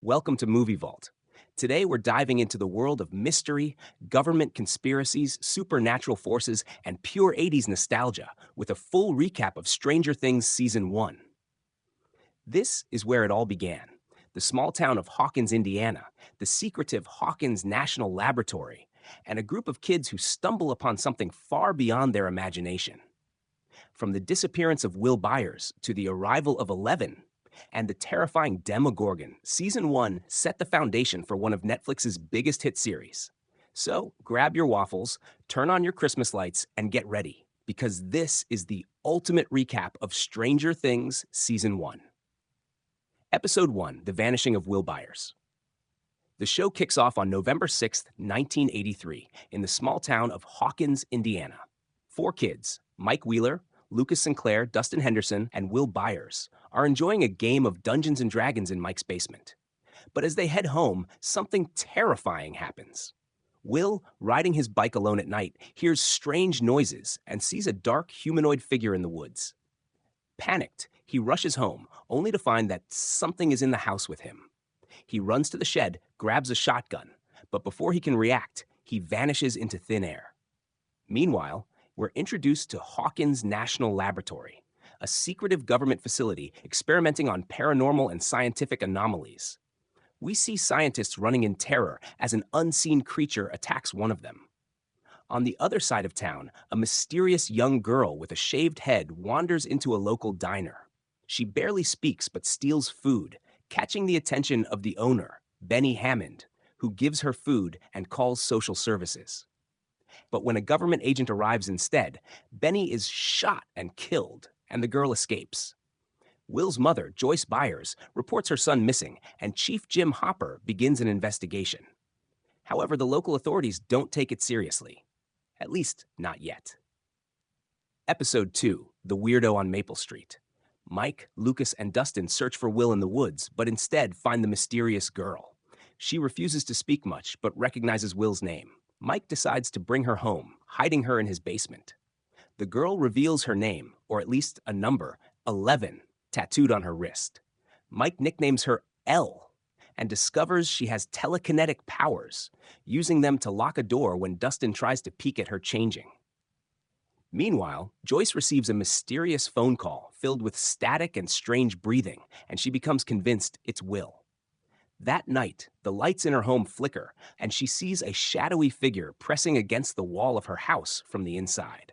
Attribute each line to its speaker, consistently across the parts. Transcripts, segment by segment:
Speaker 1: Welcome to Movie Vault. Today we're diving into the world of mystery, government conspiracies, supernatural forces, and pure 80s nostalgia with a full recap of Stranger Things Season 1. This is where it all began. The small town of Hawkins, Indiana, the secretive Hawkins National Laboratory, and a group of kids who stumble upon something far beyond their imagination. From the disappearance of Will Byers to the arrival of Eleven and the terrifying Demogorgon, Season 1 set the foundation for one of Netflix's biggest hit series. So grab your waffles, turn on your Christmas lights, and get ready, because this is the ultimate recap of Stranger Things Season 1. Episode 1, The Vanishing of Will Byers. The show kicks off on November 6, 1983, in the small town of Hawkins, Indiana. Four kids, Mike Wheeler, Lucas Sinclair, Dustin Henderson, and Will Byers, are enjoying a game of Dungeons & Dragons in Mike's basement. But as they head home, something terrifying happens. Will, riding his bike alone at night, hears strange noises and sees a dark humanoid figure in the woods. Panicked, he rushes home, only to find that something is in the house with him. He runs to the shed, grabs a shotgun, but before he can react, he vanishes into thin air. Meanwhile, we're introduced to Hawkins National Laboratory, a secretive government facility experimenting on paranormal and scientific anomalies. We see scientists running in terror as an unseen creature attacks one of them. On the other side of town, a mysterious young girl with a shaved head wanders into a local diner. She barely speaks but steals food, catching the attention of the owner, Benny Hammond, who gives her food and calls social services. But when a government agent arrives instead, Benny is shot and killed, and the girl escapes. Will's mother, Joyce Byers, reports her son missing, and Chief Jim Hopper begins an investigation. However, the local authorities don't take it seriously. At least, not yet. Episode 2, The Weirdo on Maple Street. Mike, Lucas, and Dustin search for Will in the woods, but instead find the mysterious girl. She refuses to speak much, but recognizes Will's name. Mike decides to bring her home, hiding her in his basement. The girl reveals her name, or at least a number, 11, tattooed on her wrist. Mike nicknames her L and discovers she has telekinetic powers, using them to lock a door when Dustin tries to peek at her changing. Meanwhile, Joyce receives a mysterious phone call filled with static and strange breathing, and she becomes convinced it's Will. That night, the lights in her home flicker, and she sees a shadowy figure pressing against the wall of her house from the inside.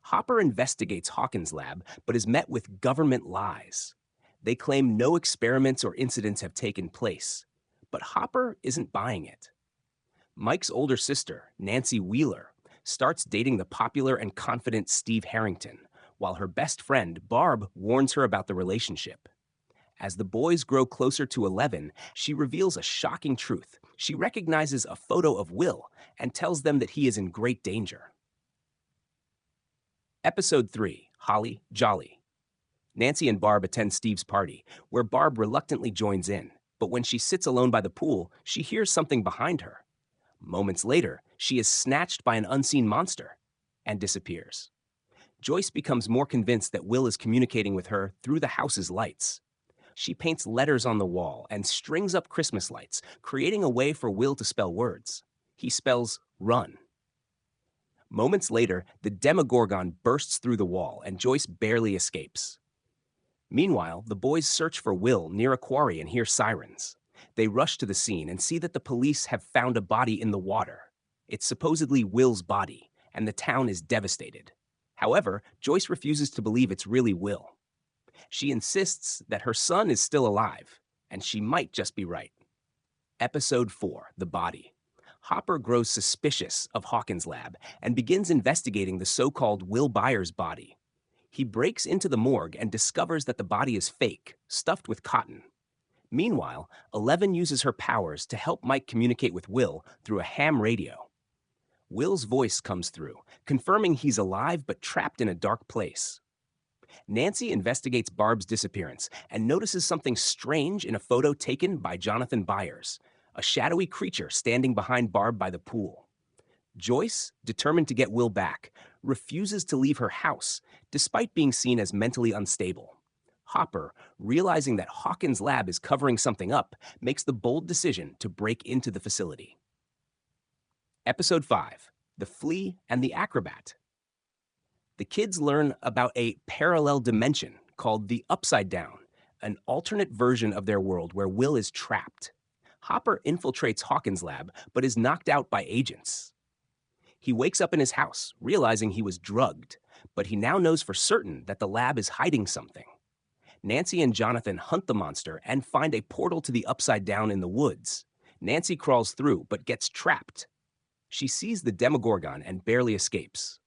Speaker 1: Hopper investigates Hawkins' lab, but is met with government lies. They claim no experiments or incidents have taken place, but Hopper isn't buying it. Mike's older sister, Nancy Wheeler, starts dating the popular and confident Steve Harrington, while her best friend, Barb, warns her about the relationship. As the boys grow closer to 11, she reveals a shocking truth. She recognizes a photo of Will and tells them that he is in great danger. Episode 3, Holly Jolly. Nancy and Barb attend Steve's party, where Barb reluctantly joins in, but when she sits alone by the pool, she hears something behind her. Moments later, she is snatched by an unseen monster and disappears. Joyce becomes more convinced that Will is communicating with her through the house's lights. She paints letters on the wall and strings up Christmas lights, creating a way for Will to spell words. He spells run. Moments later, the Demogorgon bursts through the wall and Joyce barely escapes. Meanwhile, the boys search for Will near a quarry and hear sirens. They rush to the scene and see that the police have found a body in the water. It's supposedly Will's body, and the town is devastated. However, Joyce refuses to believe it's really Will. She insists that her son is still alive, and she might just be right. Episode 4, The Body. Hopper grows suspicious of Hawkins' lab and begins investigating the so-called Will Byers body. He breaks into the morgue and discovers that the body is fake, stuffed with cotton. Meanwhile, Eleven uses her powers to help Mike communicate with Will through a ham radio. Will's voice comes through, confirming he's alive but trapped in a dark place. Nancy investigates Barb's disappearance and notices something strange in a photo taken by Jonathan Byers, a shadowy creature standing behind Barb by the pool. Joyce, determined to get Will back, refuses to leave her house, despite being seen as mentally unstable. Hopper, realizing that Hawkins' lab is covering something up, makes the bold decision to break into the facility. Episode 5: The Flea and the Acrobat. The kids learn about a parallel dimension called the Upside Down, an alternate version of their world where Will is trapped. Hopper infiltrates Hawkins' lab, but is knocked out by agents. He wakes up in his house, realizing he was drugged, but he now knows for certain that the lab is hiding something. Nancy and Jonathan hunt the monster and find a portal to the Upside Down in the woods. Nancy crawls through, but gets trapped. She sees the Demogorgon and barely escapes.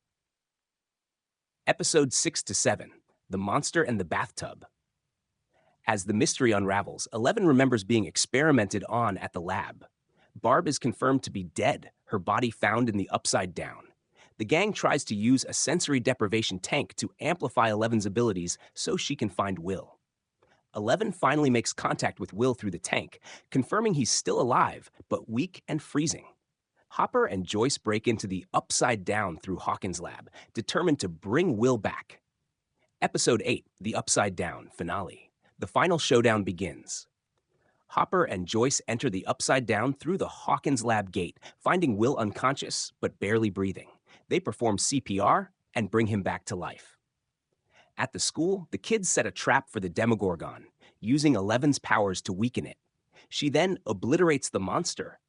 Speaker 1: Episodes 6 to 7: The Monster and the Bathtub. As the mystery unravels, Eleven remembers being experimented on at the lab. Barb is confirmed to be dead, her body found in the Upside Down. The gang tries to use a sensory deprivation tank to amplify Eleven's abilities so she can find Will. Eleven finally makes contact with Will through the tank, confirming he's still alive, but weak and freezing. Hopper and Joyce break into the Upside Down through Hawkins' lab, determined to bring Will back. Episode 8, The Upside Down, finale. The final showdown begins. Hopper and Joyce enter the Upside Down through the Hawkins lab gate, finding Will unconscious but barely breathing. They perform CPR and bring him back to life. At the school, the kids set a trap for the Demogorgon, using Eleven's powers to weaken it. She then obliterates the monster,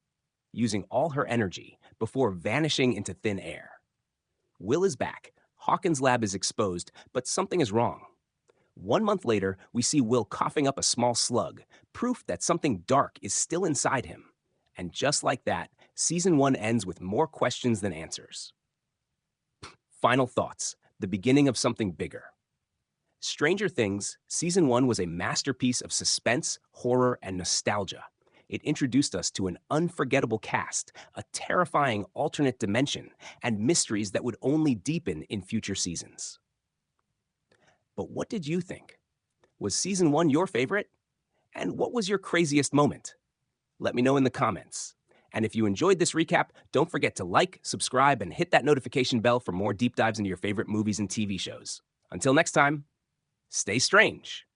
Speaker 1: using all her energy, before vanishing into thin air. Will is back. Hawkins' lab is exposed, but something is wrong. 1 month later, we see Will coughing up a small slug, proof that something dark is still inside him. And just like that, Season 1 ends with more questions than answers. Final thoughts: the beginning of something bigger. Stranger Things, Season 1 was a masterpiece of suspense, horror, and nostalgia. It introduced us to an unforgettable cast, a terrifying alternate dimension, and mysteries that would only deepen in future seasons. But what did you think? Was Season 1 your favorite? And what was your craziest moment? Let me know in the comments. And if you enjoyed this recap, don't forget to like, subscribe, and hit that notification bell for more deep dives into your favorite movies and TV shows. Until next time, stay strange.